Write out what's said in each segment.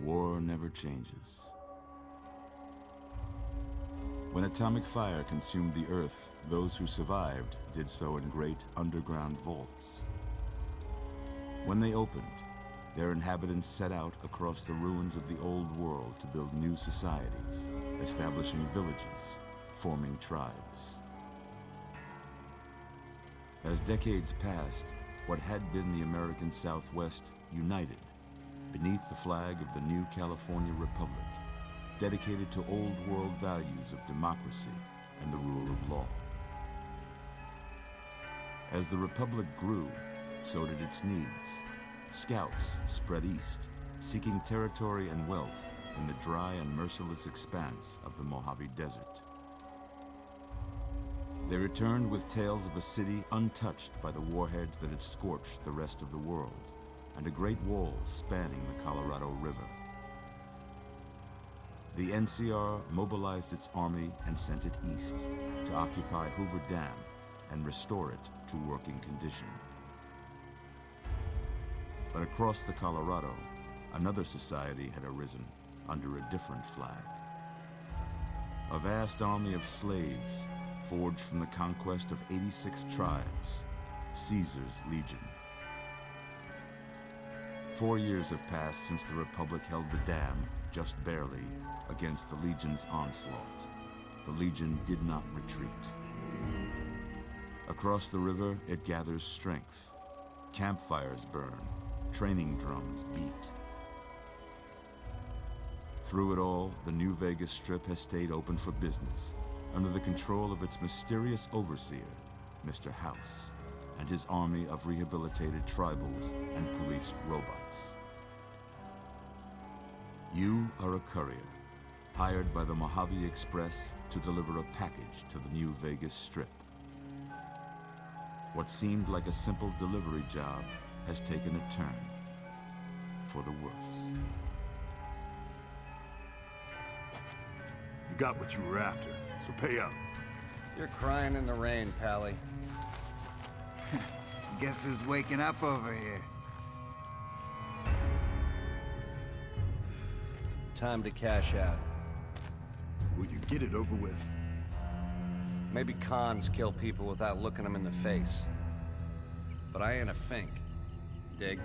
war never changes. When atomic fire consumed the Earth, those who survived did so in great underground vaults. When they opened, their inhabitants set out across the ruins of the old world to build new societies, establishing villages, forming tribes. As decades passed, what had been the American Southwest united beneath the flag of the new California Republic, dedicated to old world values of democracy and the rule of law. As the Republic grew, so did its needs. Scouts spread east, seeking territory and wealth in the dry and merciless expanse of the Mojave Desert. They returned with tales of a city untouched by the warheads that had scorched the rest of the world, and a great wall spanning the Colorado River. The NCR mobilized its army and sent it east to occupy Hoover Dam and restore it to working condition. But across the Colorado, another society had arisen under a different flag. A vast army of slaves forged from the conquest of 86 tribes, Caesar's Legion. 4 years have passed since the Republic held the dam, just barely, against the Legion's onslaught. The Legion did not retreat. Across the river, it gathers strength. Campfires burn, training drums beat. Through it all, the New Vegas Strip has stayed open for business, under the control of its mysterious overseer, Mr. House, and his army of rehabilitated tribals and police robots. You are a courier, hired by the Mojave Express to deliver a package to the New Vegas Strip. What seemed like a simple delivery job has taken a turn for the worse. You got what you were after, so pay up. You're crying in the rain, Pally. Guess who's waking up over here? Time to cash out. Will you get it over with? Maybe cons kill people without looking them in the face. But I ain't a fink. Dig?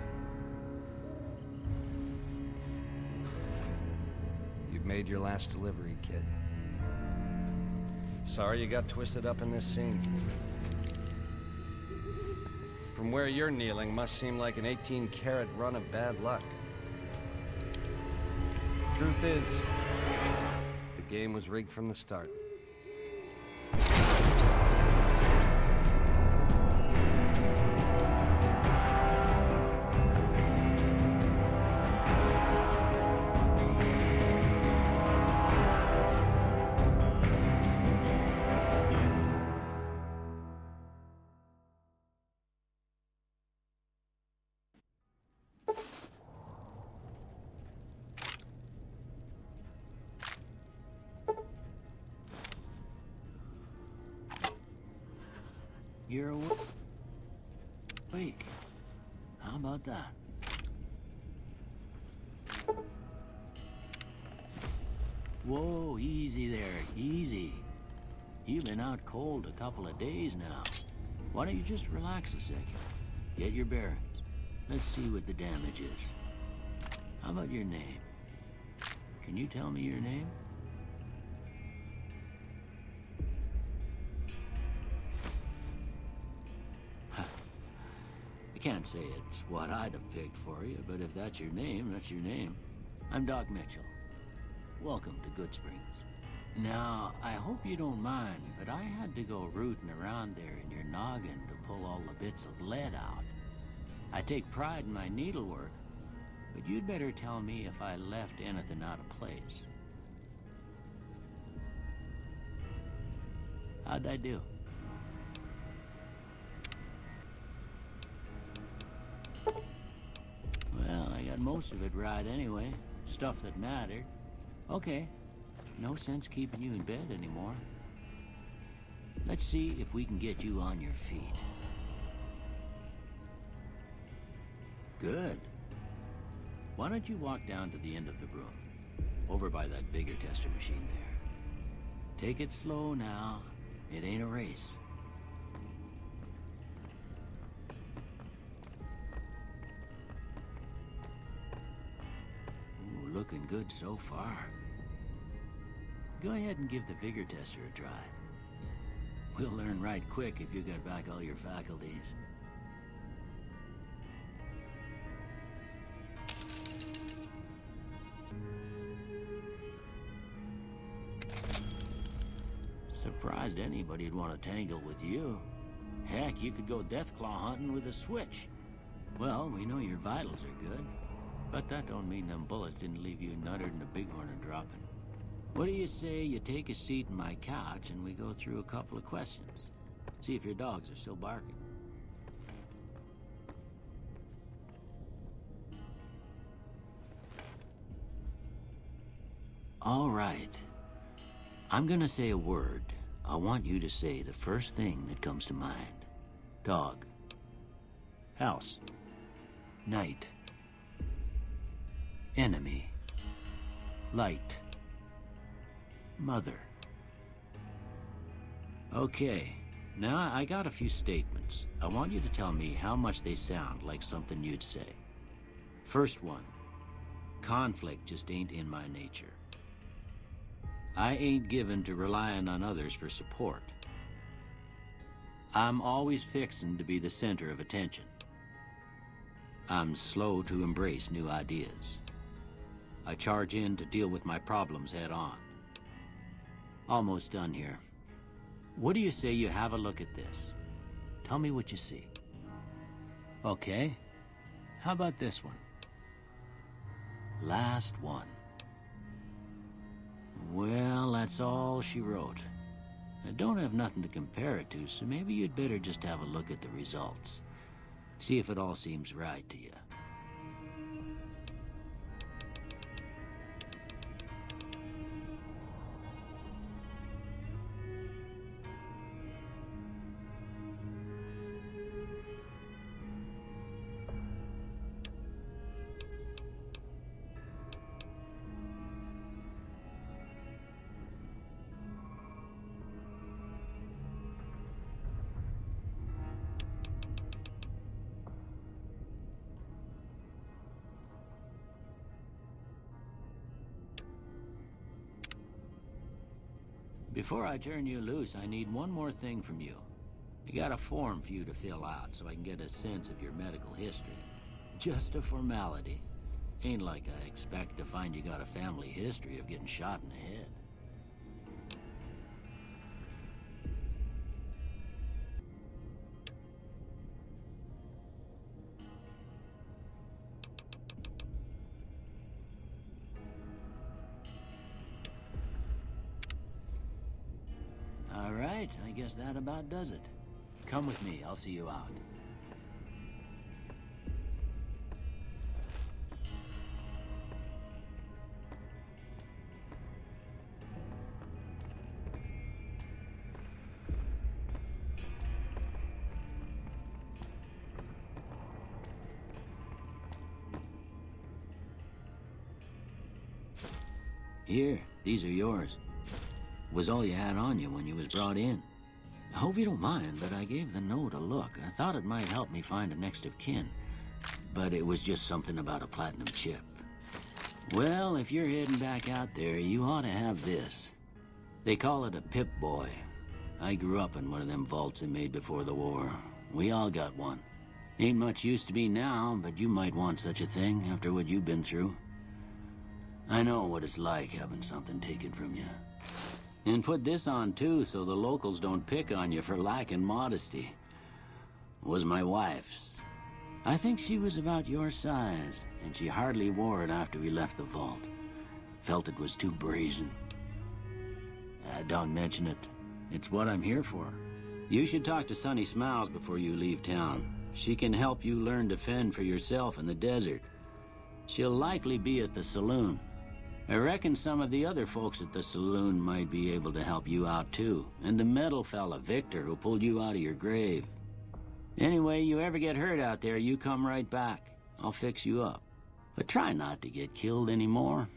You've made your last delivery, kid. Sorry you got twisted up in this scene. From where you're kneeling must seem like an 18-carat run of bad luck. Truth is, the game was rigged from the start. You're awake. How about that? Whoa, easy there, easy. You've been out cold a couple of days now. Why don't you just relax a second? Get your bearings. Let's see what the damage is. How about your name? Can you tell me your name? Can't say it's what I'd have picked for you, but if that's your name, that's your name. I'm Doc Mitchell. Welcome to Good Springs. Now, I hope you don't mind, but I had to go rooting around there in your noggin to pull all the bits of lead out. I take pride in my needlework, but you'd better tell me if I left anything out of place. How'd I do? Well, I got most of it right anyway. Stuff that mattered. Okay. No sense keeping you in bed anymore. Let's see if we can get you on your feet. Good. Why don't you walk down to the end of the room, over by that vigor tester machine there. Take it slow now. It ain't a race. Ooh, looking good so far. Go ahead and give the vigor tester a try. We'll learn right quick if you got back all your faculties. Surprised anybody'd want to tangle with you. Heck, you could go deathclaw hunting with a switch. Well, we know your vitals are good, but that don't mean them bullets didn't leave you nuttered and a bighorn dropping. What do you say you take a seat in my couch and we go through a couple of questions? See if your dogs are still barking. All right. I'm gonna say a word. I want you to say the first thing that comes to mind. Dog. House. Night. Enemy. Light. Mother. Okay, now I got a few statements. I want you to tell me how much they sound like something you'd say. First one. Conflict just ain't in my nature. I ain't given to relying on others for support. I'm always fixin' to be the center of attention. I'm slow to embrace new ideas. I charge in to deal with my problems head on. Almost done here. What do you say you have a look at this? Tell me what you see. Okay. How about this one? Last one. Well, that's all she wrote. I don't have nothing to compare it to, so maybe you'd better just have a look at the results. See if it all seems right to you. Before I turn you loose, I need one more thing from you. I got a form for you to fill out so I can get a sense of your medical history. Just a formality. Ain't like I expect to find you got a family history of getting shot in the head. All right, I guess that about does it. Come with me, I'll see you out. Here, these are yours. Was all you had on you when you was brought in. I hope you don't mind, but I gave the note a look. I thought it might help me find a next of kin, but it was just something about a platinum chip. Well, if you're heading back out there, you ought to have this. They call it a Pip-Boy. I grew up in one of them vaults they made before the war. We all got one. Ain't much use to me now, but you might want such a thing after what you've been through. I know what it's like having something taken from you. And put this on too, so the locals don't pick on you for lacking modesty. Was my wife's. I think she was about your size, and she hardly wore it after we left the vault. Felt it was too brazen. Don't mention it. It's what I'm here for. You should talk to Sunny Smiles before you leave town. She can help you learn to fend for yourself in the desert. She'll likely be at the saloon. I reckon some of the other folks at the saloon might be able to help you out too. And the metal fella, Victor, who pulled you out of your grave. Anyway, you ever get hurt out there, you come right back. I'll fix you up. But try not to get killed anymore.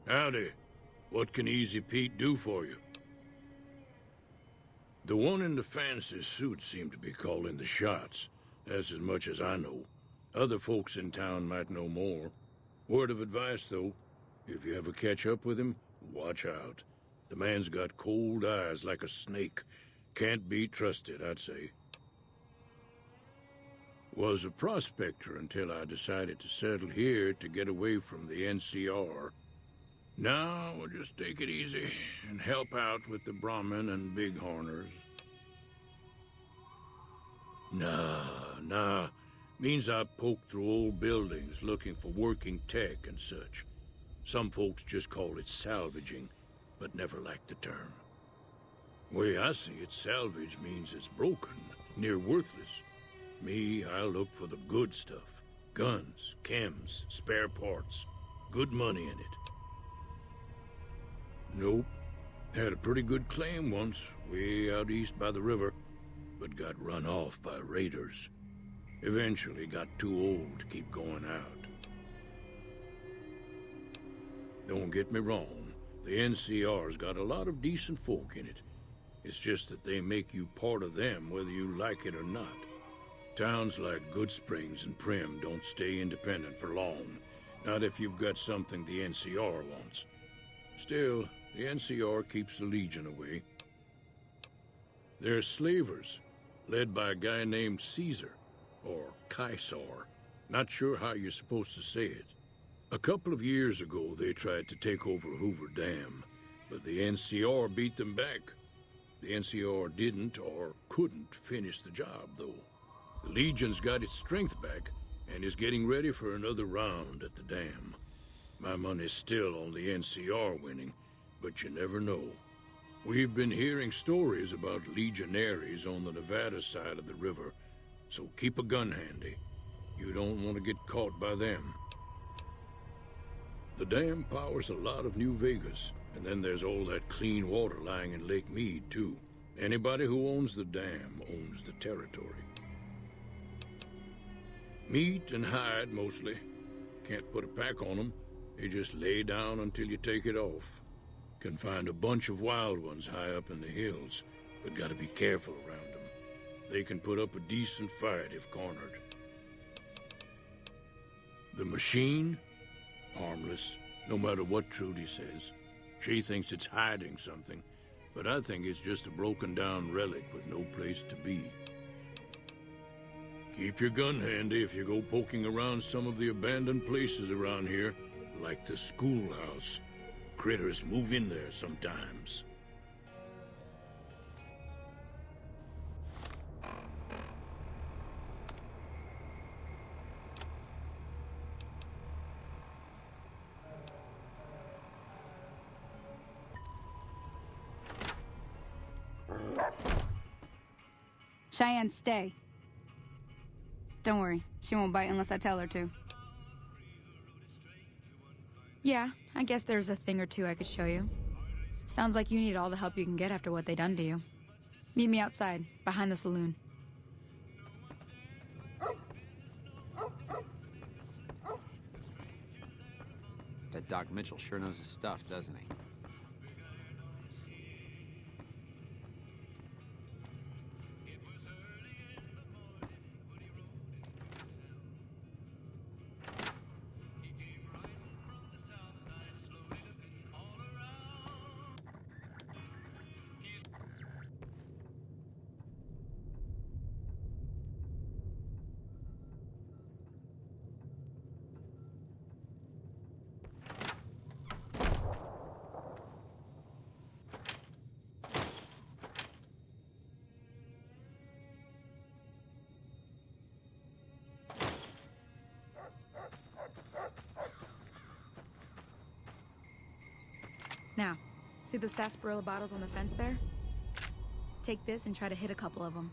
Howdy. What can Easy Pete do for you? The one in the fancy suit seemed to be calling the shots. That's as much as I know. Other folks in town might know more. Word of advice, though. If you ever catch up with him, watch out. The man's got cold eyes like a snake. Can't be trusted, I'd say. Was a prospector until I decided to settle here to get away from the NCR. Now, we'll just take it easy and help out with the Brahmin and Bighorners. Nah. Means I poke through old buildings looking for working tech and such. Some folks just call it salvaging, but never liked the term. Way I see it, salvage means it's broken, near worthless. Me, I look for the good stuff. Guns, chems, spare parts. Good money in it. Nope. Had a pretty good claim once, way out east by the river, but got run off by raiders. Eventually got too old to keep going out. Don't get me wrong, the NCR's got a lot of decent folk in it. It's just that they make you part of them whether you like it or not. Towns like Goodsprings and Prim don't stay independent for long, not if you've got something the NCR wants. Still, the NCR keeps the Legion away. They're slavers, led by a guy named Caesar, or Caesar. Not sure how you're supposed to say it. A couple of years ago, they tried to take over Hoover Dam, but the NCR beat them back. The NCR didn't or couldn't finish the job, though. The Legion's got its strength back and is getting ready for another round at the dam. My money's still on the NCR winning, but you never know. We've been hearing stories about legionaries on the Nevada side of the river, so keep a gun handy. You don't want to get caught by them. The dam powers a lot of New Vegas, and then there's all that clean water lying in Lake Mead, too. Anybody who owns the dam owns the territory. Meat and hide, mostly. Can't put a pack on them. They just lay down until you take it off. Can find a bunch of wild ones high up in the hills, but gotta be careful around them. They can put up a decent fight if cornered. The machine? Harmless, no matter what Trudy says. She thinks it's hiding something, but I think it's just a broken down relic with no place to be. Keep your gun handy if you go poking around some of the abandoned places around here, like the schoolhouse. Critters move in there sometimes. Cheyenne, stay. Don't worry, she won't bite unless I tell her to. Yeah, I guess there's a thing or two I could show you. Sounds like you need all the help you can get after what they done to you. Meet me outside, behind the saloon. That Doc Mitchell sure knows his stuff, doesn't he? Now, see the sarsaparilla bottles on the fence there? Take this and try to hit a couple of them.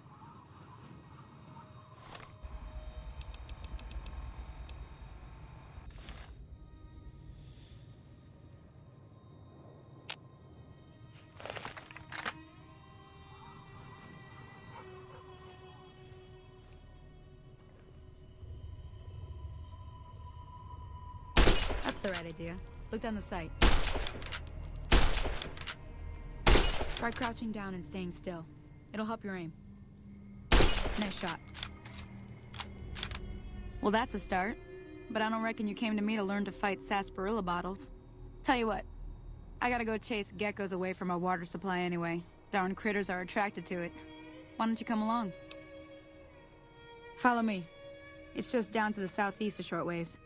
That's the right idea. Look down the sight. Try crouching down and staying still. It'll help your aim. Nice shot. Well, that's a start. But I don't reckon you came to me to learn to fight sarsaparilla bottles. Tell you what, I gotta go chase geckos away from our water supply anyway. Darn critters are attracted to it. Why don't you come along? Follow me. It's just down to the southeast a short ways.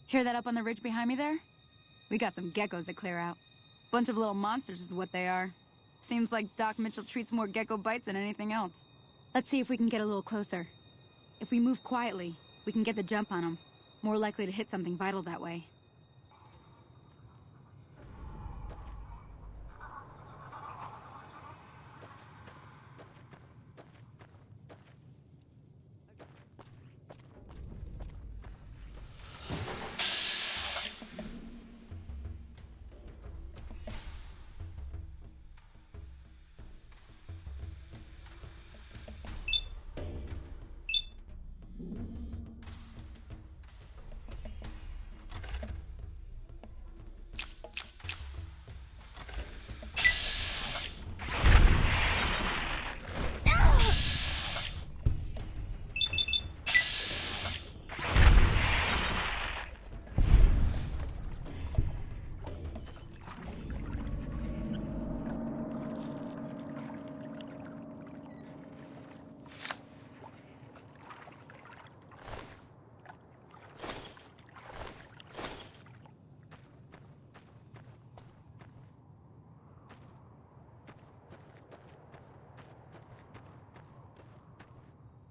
Hear that up on the ridge behind me there? We got some geckos to clear out. Bunch of little monsters is what they are. Seems like Doc Mitchell treats more gecko bites than anything else. Let's see if we can get a little closer. If we move quietly, we can get the jump on them. More likely to hit something vital that way.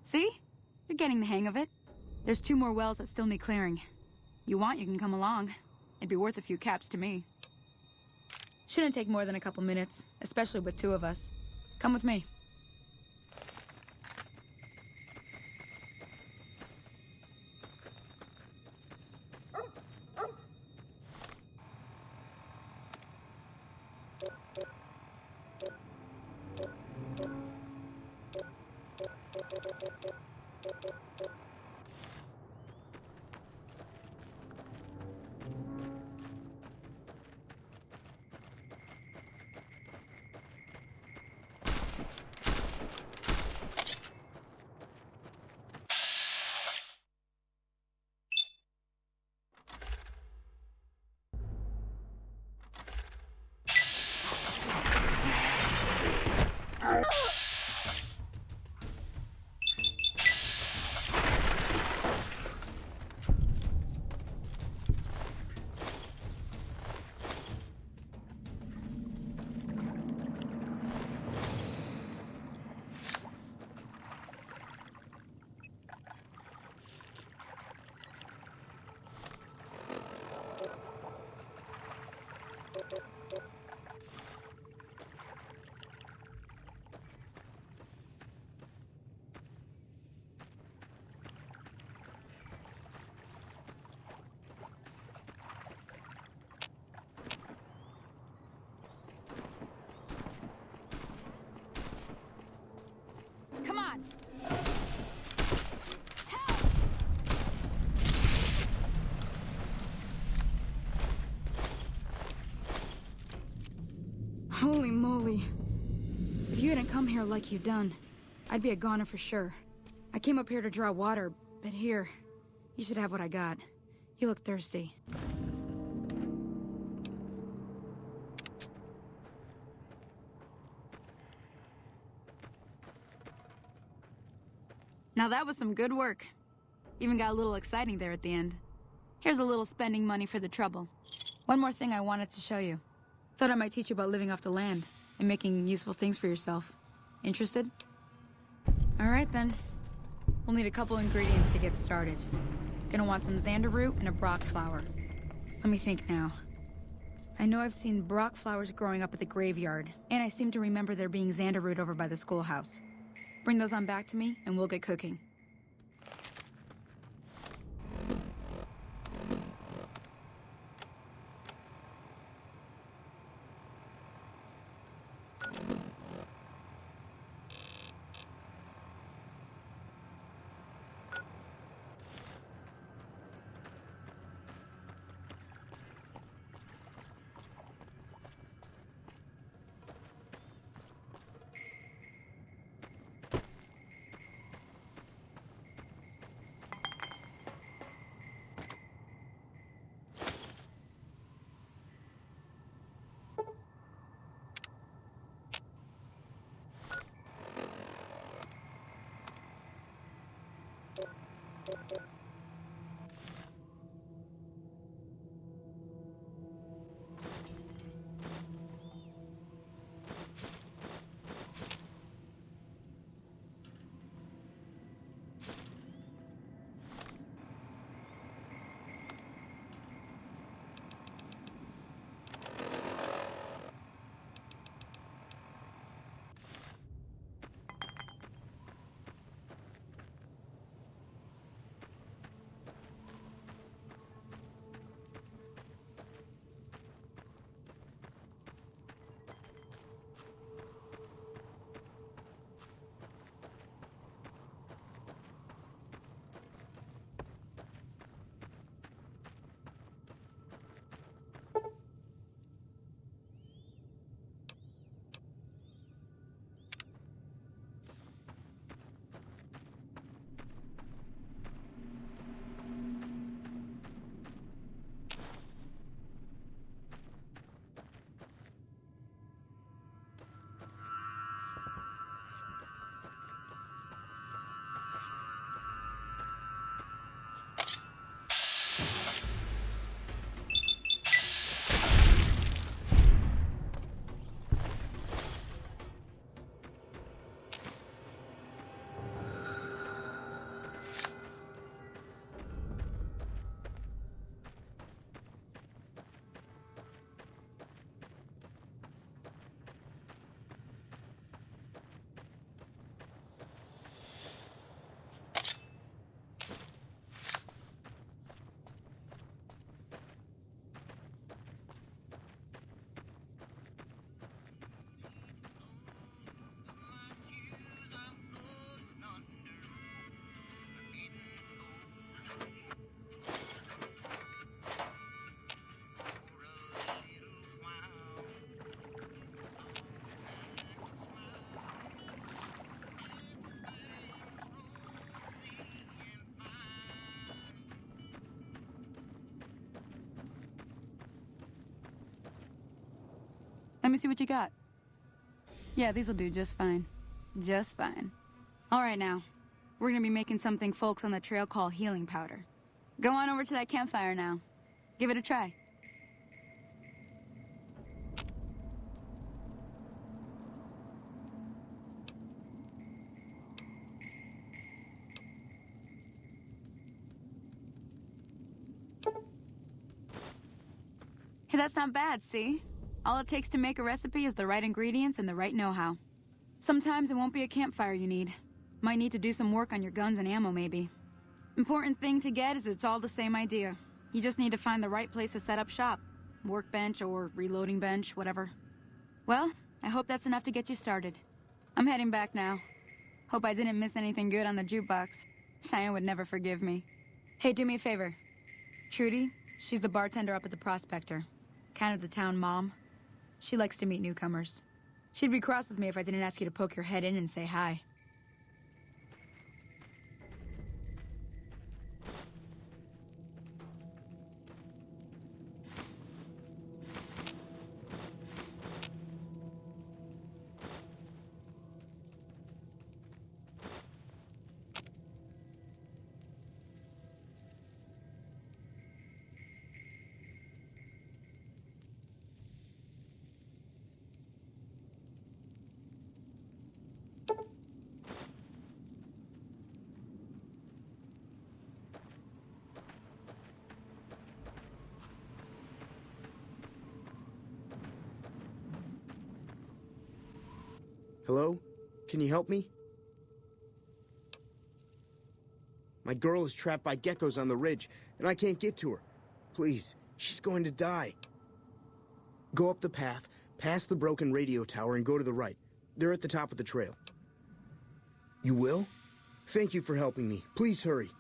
See? You're getting the hang of it. There's 2 more wells that still need clearing. You want, you can come along. It'd be worth a few caps to me. Shouldn't take more than a couple minutes, especially with 2 of us. Come with me. here like you done, I'd be a goner for sure. I came up here to draw water, but here, you should have what I got. You look thirsty. Now that was some good work. Even got a little exciting there at the end. Here's a little spending money for the trouble. One more thing I wanted to show you. Thought I might teach you about living off the land and making useful things for yourself. Interested? All right then. We'll need a couple ingredients to get started. Gonna want some xander root and a brock flower. Let me think now. I know I've seen brock flowers growing up at the graveyard, and I seem to remember there being xander root over by the schoolhouse. Bring those on back to me, and we'll get cooking. Let me see what you got. Yeah, these'll do just fine. Just fine. All right now, we're gonna be making something folks on the trail call healing powder. Go on over to that campfire now. Give it a try. Hey, that's not bad, see? All it takes to make a recipe is the right ingredients and the right know-how. Sometimes it won't be a campfire you need. Might need to do some work on your guns and ammo, maybe. Important thing to get is it's all the same idea. You just need to find the right place to set up shop. Workbench or reloading bench, whatever. Well, I hope that's enough to get you started. I'm heading back now. Hope I didn't miss anything good on the jukebox. Cheyenne would never forgive me. Hey, do me a favor. Trudy, she's the bartender up at the Prospector. Kind of the town mom. She likes to meet newcomers. She'd be cross with me if I didn't ask you to poke your head in and say hi. Hello? Can you help me? My girl is trapped by geckos on the ridge, and I can't get to her. Please, she's going to die. Go up the path, past the broken radio tower, and go to the right. They're at the top of the trail. You will? Thank you for helping me. Please hurry.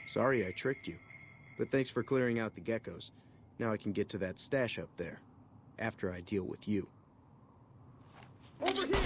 Sorry I tricked you, but thanks for clearing out the geckos. Now I can get to that stash up there, after I deal with you. Over here!